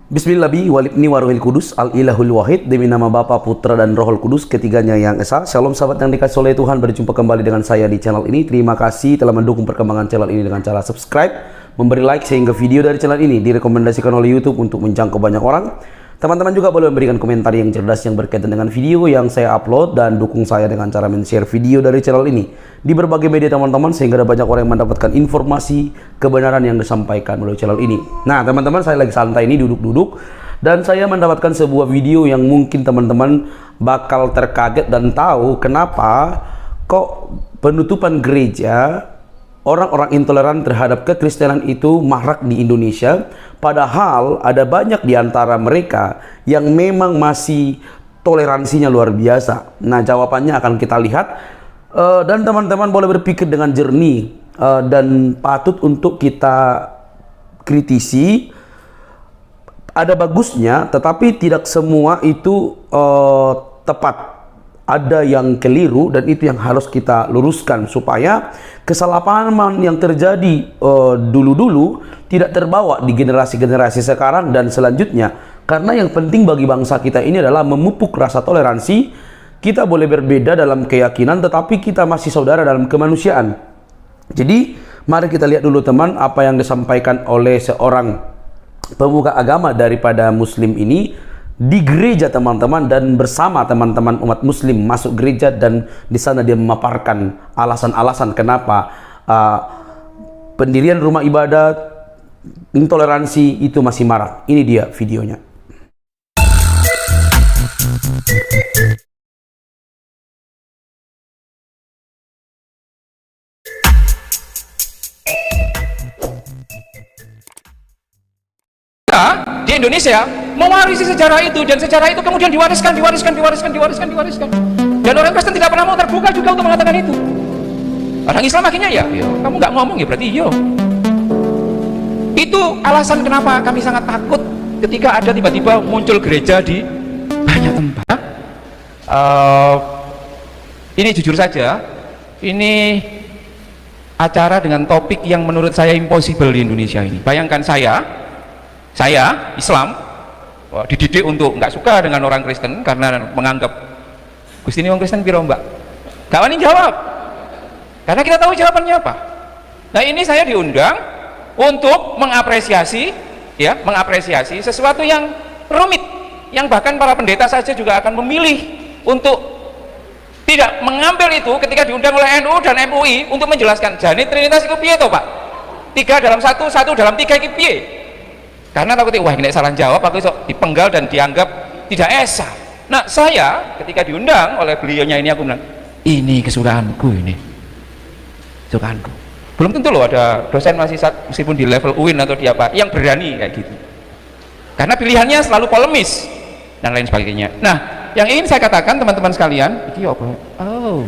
Bismillahi walibni waruhil kudus al-ilahul wahid. Demi nama Bapa, Putra dan Rohul Kudus, ketiganya yang esa. Shalom sahabat yang dikasih oleh Tuhan, berjumpa kembali dengan saya di channel ini. Terima kasih telah mendukung perkembangan channel ini dengan cara subscribe, memberi like, sehingga video dari channel ini direkomendasikan oleh YouTube untuk menjangkau banyak orang. Teman-teman juga boleh memberikan komentar yang cerdas yang berkaitan dengan video yang saya upload, dan dukung saya dengan cara men-share video dari channel ini di berbagai media teman-teman, sehingga ada banyak orang yang mendapatkan informasi kebenaran yang disampaikan melalui channel ini. Nah teman-teman, saya lagi santai ini, duduk-duduk, dan saya mendapatkan sebuah video yang mungkin teman-teman bakal terkaget dan tahu kenapa kok penutupan gereja, orang-orang intoleran terhadap kekristenan itu marak di Indonesia, padahal ada banyak di antara mereka yang memang masih toleransinya luar biasa. Nah, jawabannya akan kita lihat, dan teman-teman boleh berpikir dengan jernih, dan patut untuk kita kritisi. Ada bagusnya, tetapi tidak semua itu tepat. Ada yang keliru, dan itu yang harus kita luruskan supaya kesalahpahaman yang terjadi dulu-dulu tidak terbawa di generasi-generasi sekarang dan selanjutnya. Karena yang penting bagi bangsa kita ini adalah memupuk rasa toleransi. Kita boleh berbeda dalam keyakinan, tetapi kita masih saudara dalam kemanusiaan. Jadi mari kita lihat dulu teman, apa yang disampaikan oleh seorang pemuka agama daripada Muslim ini di gereja teman-teman, dan bersama teman-teman umat Muslim masuk gereja, dan di sana dia memaparkan alasan-alasan kenapa pendirian rumah ibadah intoleransi itu masih marak. Ini dia videonya. Di Indonesia mewarisi sejarah itu, dan sejarah itu kemudian diwariskan. Dan orang Kristen tidak pernah mau terbuka juga untuk mengatakan itu. Orang Islam akhirnya ya kamu nggak ngomong ya berarti iya. Itu alasan kenapa kami sangat takut ketika ada tiba-tiba muncul gereja di banyak tempat. Ini jujur saja, ini acara dengan topik yang menurut saya impossible di Indonesia ini. Bayangkan saya Islam dididik untuk nggak suka dengan orang Kristen karena menganggap Gusti ini orang Kristen piro mbak, gak wani jawab karena kita tahu jawabannya apa. Nah ini saya diundang untuk mengapresiasi sesuatu yang rumit, yang bahkan para pendeta saja juga akan memilih untuk tidak mengambil itu ketika diundang oleh NU dan MUI untuk menjelaskan jane Trinitas itu piye toh Pak, 3 dalam 1, 1 dalam 3 itu piye. Karena takutnya wah ini salah jawab, aku sok dipenggal dan dianggap tidak esa. Nah saya ketika diundang oleh beliaunya ini, aku bilang ini kesukaanku, ini kesukaanku. Belum tentu loh ada dosen meskipun di level UIN atau di apa yang berani kayak gitu, karena pilihannya selalu polemis dan lain sebagainya. Nah yang ingin saya katakan teman-teman sekalian, iki apa? Oh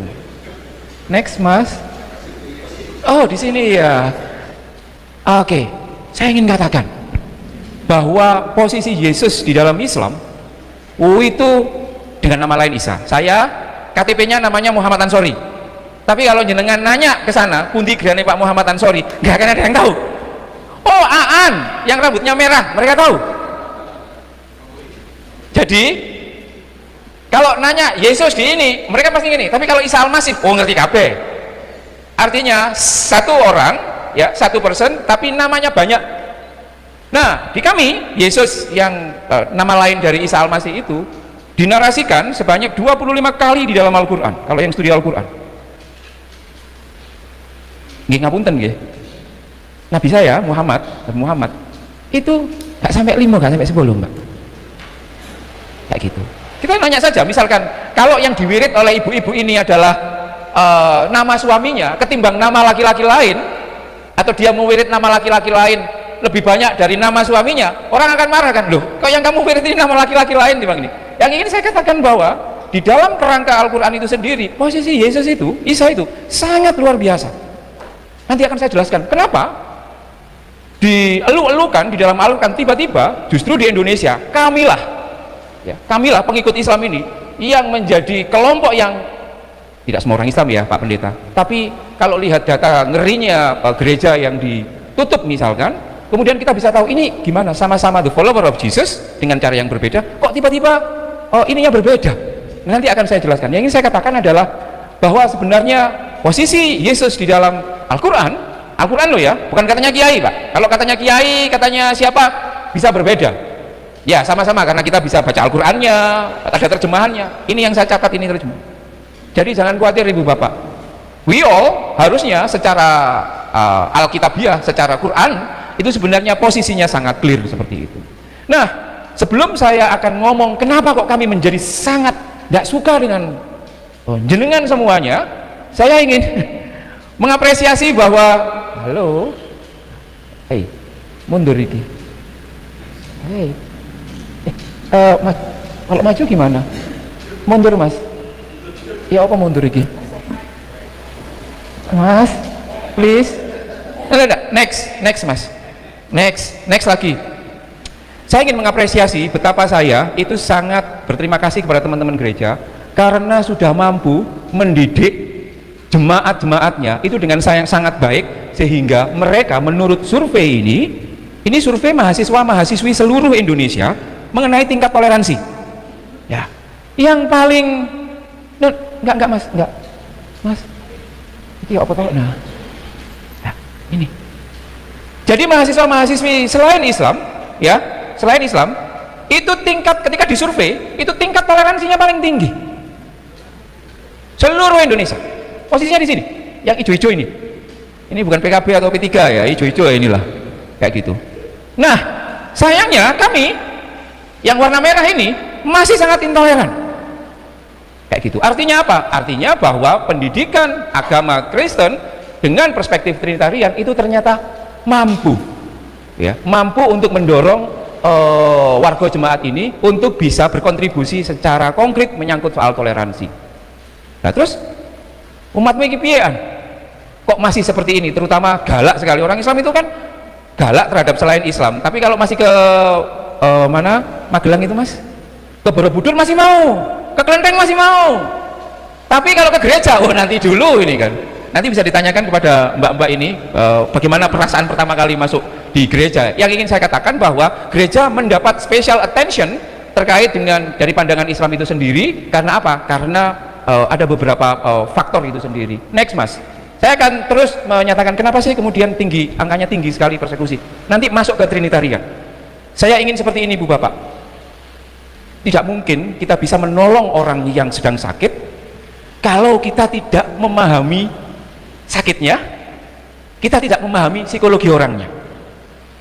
next mas, oh di sini ya. Oke, saya ingin katakan bahwa posisi Yesus di dalam Islam itu dengan nama lain Isa. Saya KTP-nya namanya Muhammad Ansori, tapi kalau jenengan nanya ke sana pundi gerane Pak Muhammad Ansori, nggak akan ada yang tahu. Oh Aan yang rambutnya merah, mereka tahu. Jadi kalau nanya Yesus di ini, mereka pasti gini, tapi kalau Isa Al-Masih, oh ngerti kabeh. Artinya satu orang ya, satu person, tapi namanya banyak. Nah, di kami, Yesus yang nama lain dari Isa Al-Masih itu dinarasikan sebanyak 25 kali di dalam Al-Quran, kalau yang studi Al-Quran. Nggih ngapunten nggih. Nabi saya, Muhammad itu gak sampai 5, gak sampai 10 Mbak. Kayak gitu. Kita nanya saja, misalkan kalau yang diwirid oleh ibu-ibu ini adalah nama suaminya ketimbang nama laki-laki lain, atau dia mewirid nama laki-laki lain lebih banyak dari nama suaminya, orang akan marah kan, loh kok yang kamu wirid ini nama laki-laki lain timbang ini. Yang ingin saya katakan bahwa di dalam kerangka Al-Quran itu sendiri, posisi Yesus itu, Isa itu sangat luar biasa. Nanti akan saya jelaskan kenapa dielu-elukan di dalam Al-Quran, tiba-tiba justru di Indonesia kamilah pengikut Islam ini yang menjadi kelompok yang, tidak semua orang Islam ya Pak Pendeta, tapi kalau lihat data ngerinya gereja yang ditutup misalkan, kemudian kita bisa tahu ini gimana, sama-sama the follower of Jesus dengan cara yang berbeda, kok tiba-tiba ininya berbeda. Nanti akan saya jelaskan. Yang ingin saya katakan adalah bahwa sebenarnya posisi Yesus di dalam Al-Quran loh ya, bukan katanya kiai Pak. Kalau katanya kiai, katanya siapa, bisa berbeda ya, sama-sama, karena kita bisa baca Al-Qurannya, ada terjemahannya. Ini yang saya catat, ini terjemahan. Jadi jangan khawatir Ibu Bapak, we all harusnya secara Alkitabiah, secara Quran itu sebenarnya posisinya sangat clear seperti itu. Nah, sebelum saya akan ngomong kenapa kok kami menjadi sangat tidak suka dengan jenengan semuanya, saya ingin mengapresiasi bahwa halo, hey, mundur iki, hey, Mas, kalau maju gimana? Mundur Mas, ya apa mundur iki? Mas, please, next Mas, next lagi. Saya ingin mengapresiasi betapa saya itu sangat berterima kasih kepada teman-teman gereja karena sudah mampu mendidik jemaat-jemaatnya itu dengan sangat baik, sehingga mereka menurut survei ini survei mahasiswa-mahasiswi seluruh Indonesia mengenai tingkat toleransi ya, yang paling enggak Mas itu apa toh? Nah ini jadi mahasiswa-mahasiswi selain Islam itu tingkat, ketika disurvei itu tingkat toleransinya paling tinggi seluruh Indonesia. Posisinya di sini, yang hijau-hijau ini bukan PKB atau P3 ya, hijau-hijau ya, inilah kayak gitu. Nah, sayangnya kami yang warna merah ini masih sangat intoleran kayak gitu. Artinya apa? Artinya bahwa pendidikan agama Kristen dengan perspektif Trinitarian itu ternyata mampu untuk mendorong warga jemaat ini untuk bisa berkontribusi secara konkret menyangkut soal toleransi. Nah terus umatmu iki piyean kok masih seperti ini, terutama galak sekali. Orang Islam itu kan galak terhadap selain Islam, tapi kalau masih ke mana, Magelang itu Mas, ke Borobudur masih mau, ke Klenteng masih mau, tapi kalau ke gereja, nanti dulu ini kan, nanti bisa ditanyakan kepada mbak-mbak ini bagaimana perasaan pertama kali masuk di gereja. Yang ingin saya katakan bahwa gereja mendapat special attention terkait dengan dari pandangan Islam itu sendiri. Karena apa? Karena ada beberapa faktor itu sendiri. Next Mas, saya akan terus menyatakan kenapa sih kemudian angkanya tinggi sekali persekusi. Nanti masuk ke Trinitarian. Saya ingin seperti ini Bu Bapak, tidak mungkin kita bisa menolong orang yang sedang sakit kalau kita tidak memahami sakitnya, kita tidak memahami psikologi orangnya.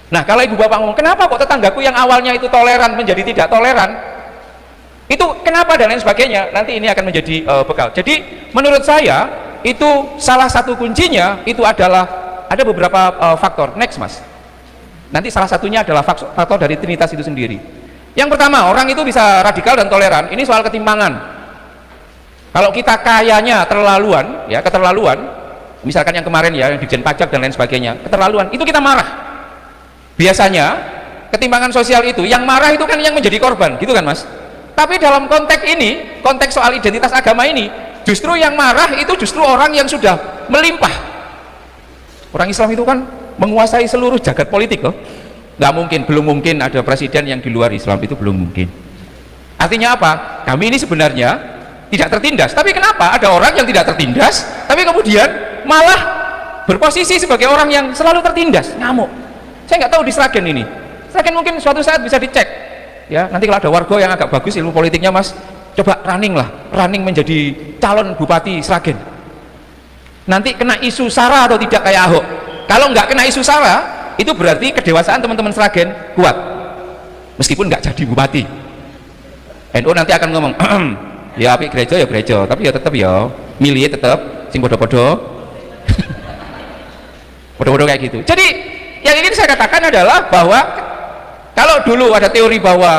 Nah, kalau Ibu Bapak ngomong, kenapa kok tetanggaku yang awalnya itu toleran menjadi tidak toleran, itu kenapa dan lain sebagainya, nanti ini akan menjadi bekal. Jadi menurut saya itu salah satu kuncinya itu adalah ada beberapa faktor. Next Mas, nanti salah satunya adalah faktor dari Trinitas itu sendiri. Yang pertama, orang itu bisa radikal dan toleran, ini soal ketimpangan. Kalau kita kayanya keterlaluan, misalkan yang kemarin ya, yang Dirjen Pajak dan lain sebagainya, keterlaluan, itu kita marah. Biasanya ketimpangan sosial itu yang marah itu kan yang menjadi korban, gitu kan Mas. Tapi dalam konteks ini, konteks soal identitas agama ini, justru yang marah itu justru orang yang sudah melimpah. Orang Islam itu kan menguasai seluruh jagat politik loh. Nggak mungkin, belum mungkin ada presiden yang di luar Islam, itu belum mungkin. Artinya apa? Kami ini sebenarnya tidak tertindas. Tapi kenapa ada orang yang tidak tertindas tapi kemudian malah berposisi sebagai orang yang selalu tertindas? Ngamuk. Saya nggak tahu di Sragen ini. Sragen mungkin suatu saat bisa dicek ya, nanti kalau ada warga yang agak bagus ilmu politiknya Mas, coba running menjadi calon bupati Sragen, nanti kena isu SARA atau tidak kayak Ahok. Kalau nggak kena isu SARA, itu berarti kedewasaan teman-teman Sragen kuat meskipun nggak jadi bupati. NU nanti akan ngomong ya apik gereja ya gereja, tapi ya tetap ya milih tetap sing podo-podo podo-podo kayak gitu. Jadi yang ingin saya katakan adalah bahwa kalau dulu ada teori bahwa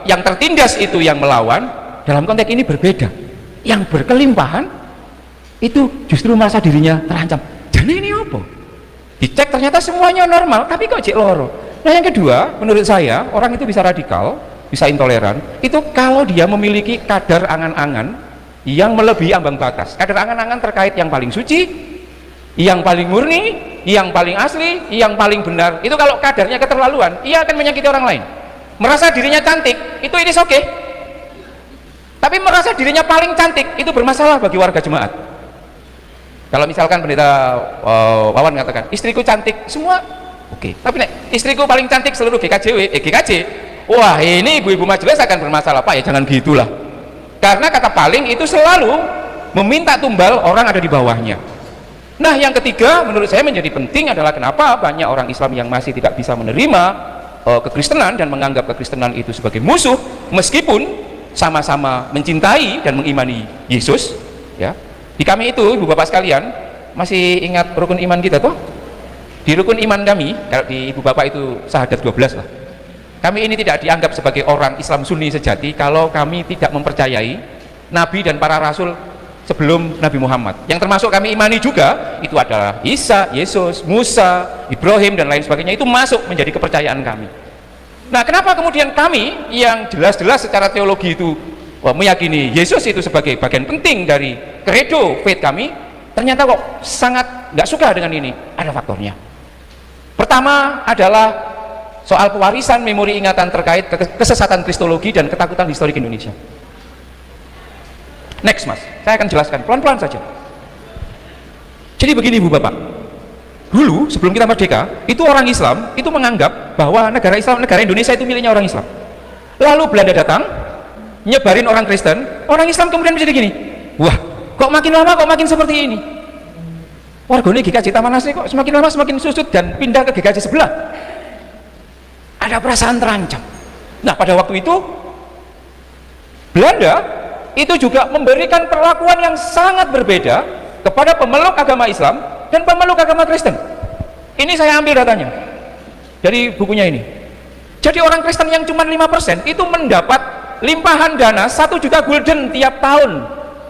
yang tertindas itu yang melawan, dalam konteks ini berbeda. Yang berkelimpahan itu justru merasa dirinya terancam. Jadi ini apa? Dicek ternyata semuanya normal, tapi kok cek loro. Nah yang kedua, menurut saya orang itu bisa radikal, bisa intoleran, itu kalau dia memiliki kadar angan-angan yang melebihi ambang batas. Kadar angan-angan terkait yang paling suci, yang paling murni, yang paling asli, yang paling benar. Itu kalau kadarnya keterlaluan, ia akan menyakiti orang lain. Merasa dirinya cantik, itu ini oke. Tapi merasa dirinya paling cantik, itu bermasalah bagi warga jemaat. Kalau misalkan pendeta Wawan mengatakan, istriku cantik, semua oke. Tapi nek istriku paling cantik seluruh GKJ, wah ini ibu-ibu majelis akan bermasalah. Pak, ya jangan gitulah. Karena kata paling itu selalu meminta tumbal orang ada di bawahnya. Nah, yang ketiga menurut saya menjadi penting adalah kenapa banyak orang Islam yang masih tidak bisa menerima kekristenan dan menganggap kekristenan itu sebagai musuh, meskipun sama-sama mencintai dan mengimani Yesus. Ya, di kami itu ibu bapak sekalian masih ingat rukun iman kita toh? Di rukun iman kami, kalau di ibu bapak itu syahadat 12 lah. Kami ini tidak dianggap sebagai orang Islam Sunni sejati kalau kami tidak mempercayai Nabi dan para Rasul sebelum Nabi Muhammad. Yang termasuk kami imani juga itu adalah Isa, Yesus, Musa, Ibrahim dan lain sebagainya, itu masuk menjadi kepercayaan kami. Nah, kenapa kemudian kami yang jelas-jelas secara teologi itu meyakini Yesus itu sebagai bagian penting dari kredo faith kami, ternyata kok sangat nggak suka dengan ini? Ada faktornya. Pertama adalah soal pewarisan memori ingatan terkait kesesatan kristologi dan ketakutan historik Indonesia. Next mas, saya akan jelaskan pelan-pelan saja. Jadi begini ibu bapak, dulu sebelum kita merdeka, itu orang Islam itu menganggap bahwa negara Islam, negara Indonesia itu miliknya orang Islam. Lalu Belanda datang, nyebarin orang Kristen, orang Islam kemudian menjadi gini, wah kok makin lama kok makin seperti ini. Warganya GKJ Taman Asri kok semakin lama semakin susut dan pindah ke GKJ sebelah. Ada perasaan terancam. Nah, pada waktu itu Belanda itu juga memberikan perlakuan yang sangat berbeda kepada pemeluk agama Islam dan pemeluk agama Kristen. Ini saya ambil datanya dari bukunya ini. Jadi orang Kristen yang cuma 5% itu mendapat limpahan dana 1 juta gulden tiap tahun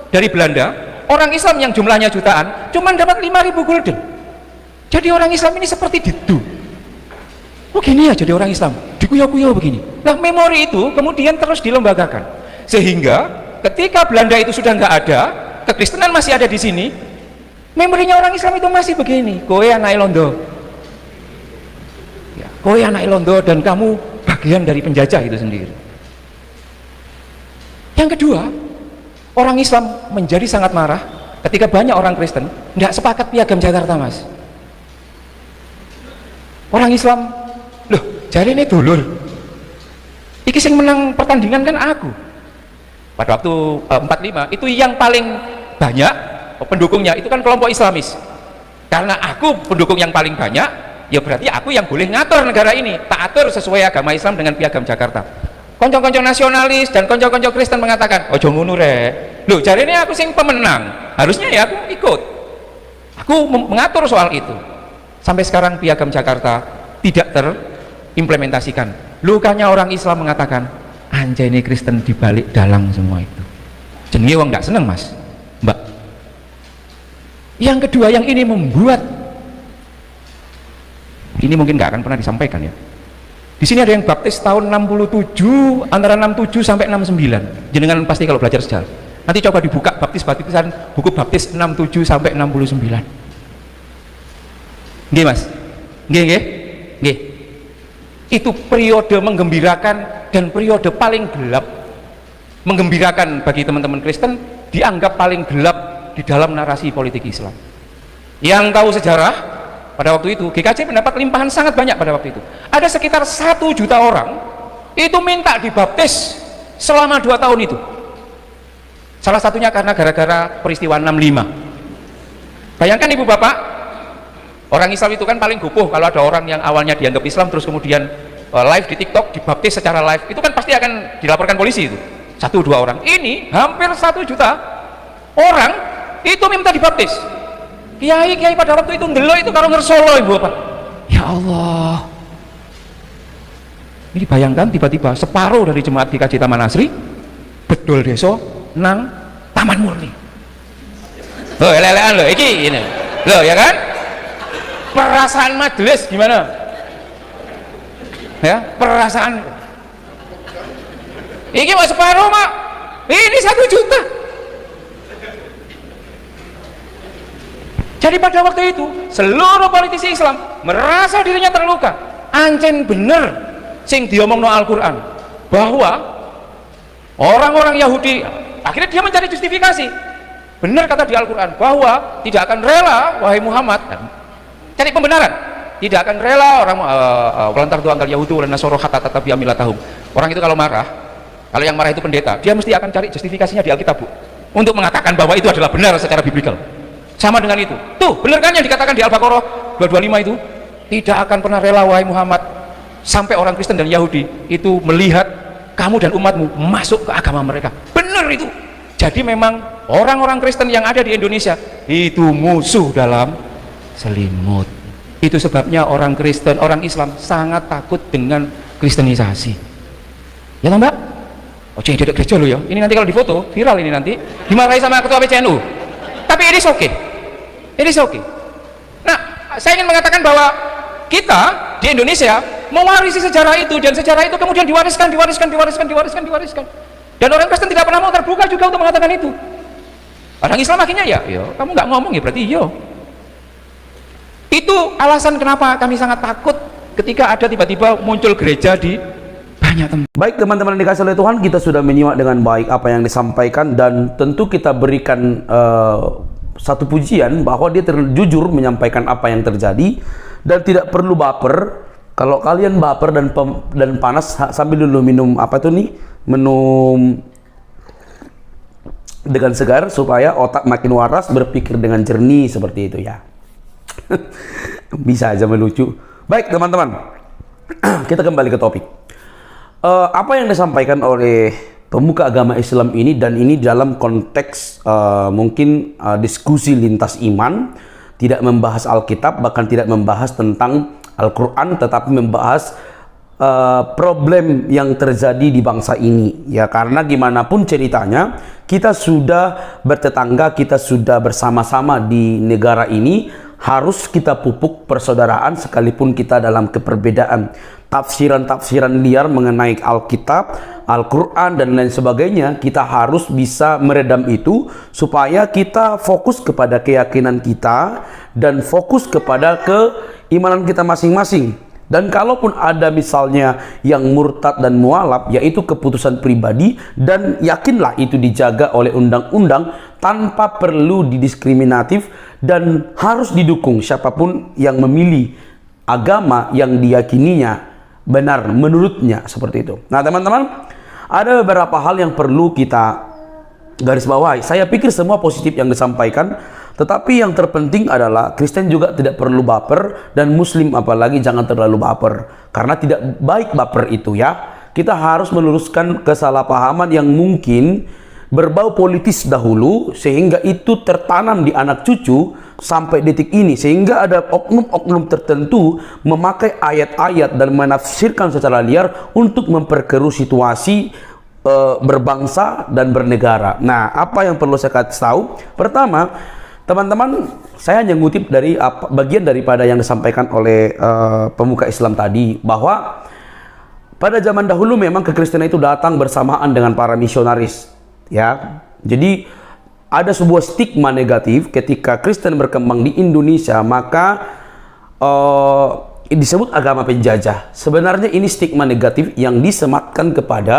dari Belanda. Orang Islam yang jumlahnya jutaan cuma dapat 5.000 gulden. Jadi orang Islam ini seperti didu. Oh gini ya jadi orang Islam, dikuyok-kuyok begini. Nah, memori itu kemudian terus dilembagakan sehingga ketika Belanda itu sudah nggak ada, kekristenan masih ada di sini, memorinya orang Islam itu masih begini. Kowe anak Londo, ya, kowe anak Londo dan kamu bagian dari penjajah itu sendiri. Yang kedua, orang Islam menjadi sangat marah ketika banyak orang Kristen nggak sepakat piagam Jakarta mas. Orang Islam, loh jadi ini dulur, iki sing menang pertandingan kan aku. Pada waktu 45 itu yang paling banyak pendukungnya itu kan kelompok Islamis. Karena aku pendukung yang paling banyak, ya berarti aku yang boleh ngatur negara ini, tak atur sesuai agama Islam dengan piagam Jakarta. Konco-konco nasionalis dan konco-konco Kristen mengatakan, ojo ngono rek, loh jari ini aku sing pemenang, harusnya ya aku ikut, aku mengatur soal itu. Sampai sekarang piagam Jakarta tidak terimplementasikan. Lukanya orang Islam mengatakan, anjay ini Kristen dibalik dalang semua itu. Jenenge wong nggak seneng mas, mbak. Yang kedua yang ini membuat, ini mungkin nggak akan pernah disampaikan ya. Di sini ada yang baptis tahun 67, antara 67 sampai 69. Jenengan pasti kalau belajar sejarah. Nanti coba dibuka baptisan buku baptis 67 sampai 69. Nggih mas, nggih. Itu periode menggembirakan dan periode paling gelap. Menggembirakan bagi teman-teman Kristen dianggap paling gelap di dalam narasi politik Islam. Yang tahu sejarah pada waktu itu GKJ mendapat limpahan sangat banyak pada waktu itu. Ada sekitar 1 juta orang itu minta dibaptis selama 2 tahun itu. Salah satunya karena gara-gara peristiwa 65. Bayangkan ibu bapak, orang Islam itu kan paling gupuh kalau ada orang yang awalnya dianggap Islam terus kemudian live di TikTok dibaptis secara live, itu kan pasti akan dilaporkan polisi itu. 1-2 orang. Ini hampir 1 juta orang itu minta dibaptis. Kiai pada waktu itu ndelok itu kalau ngersolo ibu bapak. Ya Allah. Ini bayangkan tiba-tiba separuh dari jemaat GKJ Taman Asri bedol deso nang Taman Murni. Loh, lelean loh, iki ini. Loh, ya kan? Perasaan majelis gimana? Ya, perasaan. Iki mau separuh, Mak. Ini 1 juta. Jadi pada waktu itu seluruh politisi Islam merasa dirinya terluka. Ancen bener sing diomongno Al-Quran bahwa orang-orang Yahudi, akhirnya dia mencari justifikasi. Benar kata di Al-Quran bahwa tidak akan rela, wahai Muhammad, cari pembenaran, tidak akan rela orang walantar doang kal Yahudi wala nasoro hatta tatabi amilatahum. Orang itu kalau marah, kalau yang marah itu pendeta, dia mesti akan cari justifikasinya di Alkitab, Bu, untuk mengatakan bahwa itu adalah benar secara biblikal. Sama dengan itu. Tuh, benar kan yang dikatakan di Al-Baqarah 225 itu? Tidak akan pernah rela, wahai Muhammad, sampai orang Kristen dan Yahudi itu melihat kamu dan umatmu masuk ke agama mereka. Benar itu. Jadi memang orang-orang Kristen yang ada di Indonesia itu musuh dalam selimut. Itu sebabnya orang Kristen, orang Islam sangat takut dengan kristenisasi. Ya toh, Mbak? Oh, jangan dedek gereja lo ya. Ini nanti kalau difoto viral, ini nanti dimarahi sama ketua PCNU. Tapi ini oke. Ini oke. Nah, saya ingin mengatakan bahwa kita di Indonesia mewarisi sejarah itu, dan sejarah itu kemudian diwariskan. Dan orang Kristen tidak pernah mau terbuka juga untuk mengatakan itu. Orang Islam akhirnya ya, kamu nggak ngomong ya berarti iya. Itu alasan kenapa kami sangat takut ketika ada tiba-tiba muncul gereja di banyak tempat. Baik teman-teman yang dikasih oleh Tuhan, kita sudah menyimak dengan baik apa yang disampaikan, dan tentu kita berikan satu pujian bahwa dia jujur menyampaikan apa yang terjadi dan tidak perlu baper. Kalau kalian baper dan panas, sambil dulu minum apa tuh nih, minum dengan segar supaya otak makin waras, berpikir dengan jernih seperti itu ya. Bisa aja melucu. Baik teman-teman, kita kembali ke topik. Apa yang disampaikan oleh pemuka agama Islam ini, dan ini dalam konteks mungkin diskusi lintas iman, tidak membahas Alkitab, bahkan tidak membahas tentang Al-Quran, tetapi membahas problem yang terjadi di bangsa ini ya. Karena gimana pun ceritanya, kita sudah bertetangga, kita sudah bersama-sama di negara ini, harus kita pupuk persaudaraan sekalipun kita dalam keperbedaan. Tafsiran-tafsiran liar mengenai Alkitab, Al-Quran dan lain sebagainya, kita harus bisa meredam itu supaya kita fokus kepada keyakinan kita dan fokus kepada keimanan kita masing-masing. Dan kalaupun ada misalnya yang murtad dan mualaf, yaitu keputusan pribadi, dan yakinlah itu dijaga oleh undang-undang tanpa perlu didiskriminatif, dan harus didukung siapapun yang memilih agama yang diyakininya benar menurutnya, seperti itu. Nah teman-teman, ada beberapa hal yang perlu kita garis bawahi. Saya pikir semua positif yang disampaikan, tetapi yang terpenting adalah Kristen juga tidak perlu baper, dan Muslim apalagi jangan terlalu baper, karena tidak baik baper itu ya. Kita harus meluruskan kesalahpahaman yang mungkin berbau politis dahulu, sehingga itu tertanam di anak cucu sampai detik ini, sehingga ada oknum-oknum tertentu memakai ayat-ayat dan menafsirkan secara liar untuk memperkeruh situasi berbangsa dan bernegara. Nah, apa yang perlu saya kasih tahu? Pertama, teman-teman, saya hanya ngutip dari bagian daripada yang disampaikan oleh pemuka Islam tadi, bahwa pada zaman dahulu memang kekristenan itu datang bersamaan dengan para misionaris ya. Jadi ada sebuah stigma negatif ketika Kristen berkembang di Indonesia, maka disebut agama penjajah. Sebenarnya ini stigma negatif yang disematkan kepada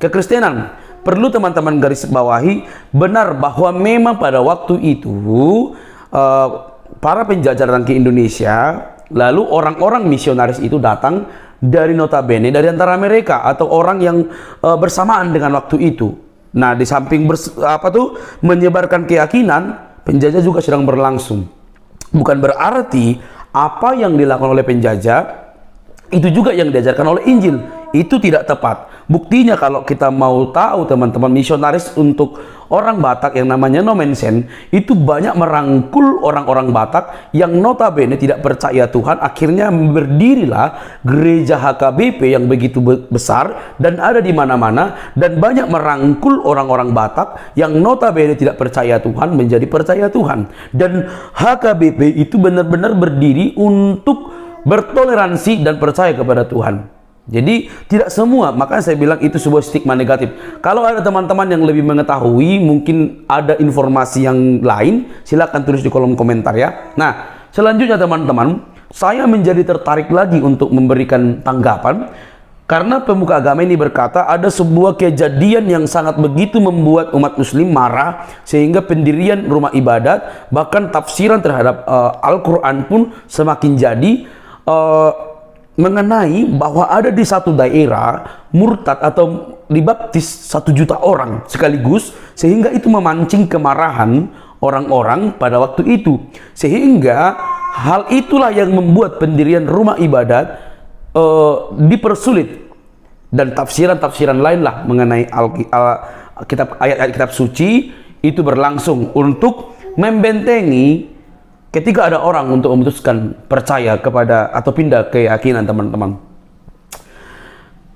kekristenan. Perlu teman-teman garis bawahi, benar bahwa memang pada waktu itu para penjajah datang ke Indonesia, lalu orang-orang misionaris itu datang dari notabene dari antara mereka atau orang yang bersamaan dengan waktu itu. Nah, di samping menyebarkan keyakinan, penjajah juga sedang berlangsung. Bukan berarti apa yang dilakukan oleh penjajah itu juga yang diajarkan oleh Injil. Itu tidak tepat. Buktinya kalau kita mau tahu teman-teman, misionaris untuk orang Batak yang namanya Nomensen itu banyak merangkul orang-orang Batak yang notabene tidak percaya Tuhan. Akhirnya berdirilah gereja HKBP yang begitu besar dan ada di mana-mana, dan banyak merangkul orang-orang Batak yang notabene tidak percaya Tuhan menjadi percaya Tuhan. Dan HKBP itu benar-benar berdiri untuk bertoleransi dan percaya kepada Tuhan. Jadi tidak semua, makanya saya bilang itu sebuah stigma negatif. Kalau ada teman-teman yang lebih mengetahui, mungkin ada informasi yang lain, silakan tulis di kolom komentar ya. Nah, selanjutnya teman-teman, saya menjadi tertarik lagi untuk memberikan tanggapan karena pemuka agama ini berkata ada sebuah kejadian yang sangat begitu membuat umat muslim marah sehingga pendirian rumah ibadat bahkan tafsiran terhadap Al-Quran pun semakin jadi mengenai bahwa ada di satu daerah murtad atau dibaptis 1 juta orang sekaligus, sehingga itu memancing kemarahan orang-orang pada waktu itu, sehingga hal itulah yang membuat pendirian rumah ibadat dipersulit, dan tafsiran-tafsiran lain lah mengenai ayat-ayat kitab suci itu berlangsung untuk membentengi ketika ada orang untuk memutuskan percaya kepada atau pindah keyakinan teman-teman.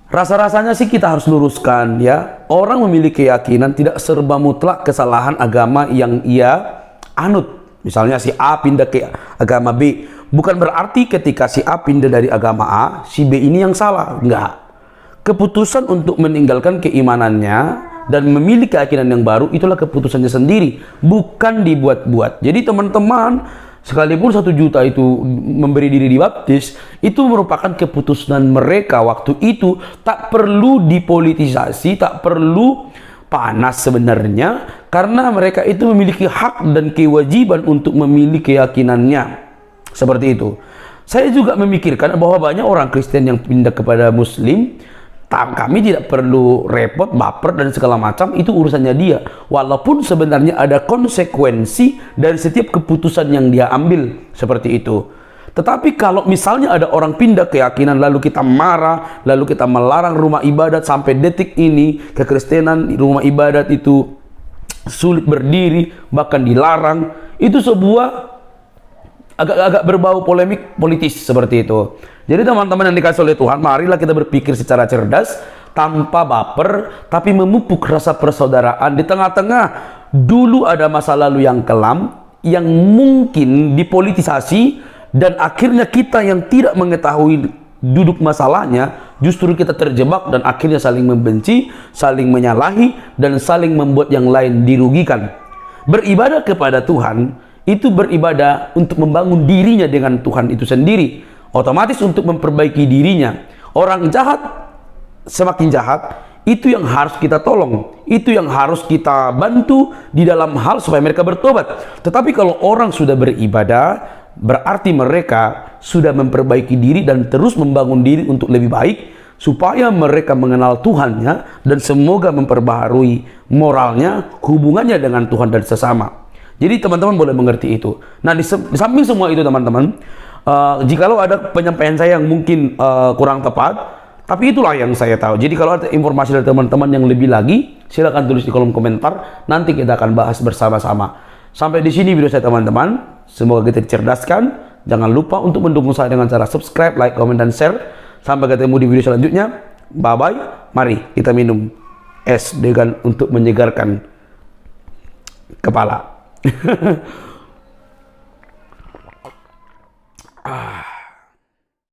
Rasa-rasanya sih kita harus luruskan ya, orang memiliki keyakinan tidak serba mutlak kesalahan agama yang ia anut. Misalnya si A pindah ke agama B, bukan berarti ketika si A pindah dari agama A, si B ini yang salah. Enggak. Keputusan untuk meninggalkan keimanannya dan memilih keyakinan yang baru itulah keputusannya sendiri, bukan dibuat-buat. Jadi teman-teman, sekalipun 1 juta itu memberi diri dibaptis, itu merupakan keputusan mereka waktu itu, tak perlu dipolitisasi, tak perlu panas sebenarnya, karena mereka itu memiliki hak dan kewajiban untuk memilih keyakinannya. Seperti itu. Saya juga memikirkan bahwa banyak orang Kristen yang pindah kepada Muslim, kami tidak perlu repot, baper dan segala macam, itu urusannya dia. Walaupun sebenarnya ada konsekuensi dari setiap keputusan yang dia ambil, seperti itu. Tetapi kalau misalnya ada orang pindah keyakinan lalu kita marah, lalu kita melarang rumah ibadat, sampai detik ini kekristenan rumah ibadat itu sulit berdiri, bahkan dilarang, itu sebuah agak-agak berbau polemik politis seperti itu. Jadi teman-teman yang dikasih oleh Tuhan, marilah kita berpikir secara cerdas, tanpa baper, tapi memupuk rasa persaudaraan di tengah-tengah dulu ada masa lalu yang kelam, yang mungkin dipolitisasi, dan akhirnya kita yang tidak mengetahui duduk masalahnya, justru kita terjebak dan akhirnya saling membenci, saling menyalahi, dan saling membuat yang lain dirugikan. Beribadah kepada Tuhan, itu beribadah untuk membangun dirinya dengan Tuhan itu sendiri. Otomatis untuk memperbaiki dirinya. Orang jahat semakin jahat, itu yang harus kita tolong, itu yang harus kita bantu di dalam hal supaya mereka bertobat. Tetapi kalau orang sudah beribadah, berarti mereka sudah memperbaiki diri dan terus membangun diri untuk lebih baik, supaya mereka mengenal Tuhannya dan semoga memperbaharui moralnya, hubungannya dengan Tuhan dan sesama. Jadi teman-teman boleh mengerti itu. Nah, di samping semua itu teman-teman, jikalau ada penyampaian saya yang mungkin kurang tepat, tapi itulah yang saya tahu. Jadi kalau ada informasi dari teman-teman yang lebih lagi, silakan tulis di kolom komentar. Nanti kita akan bahas bersama-sama. Sampai di sini video saya teman-teman. Semoga kita dicerdaskan. Jangan lupa untuk mendukung saya dengan cara subscribe, like, comment, dan share. Sampai ketemu di video selanjutnya. Bye-bye. Mari kita minum es dengan untuk menyegarkan kepala.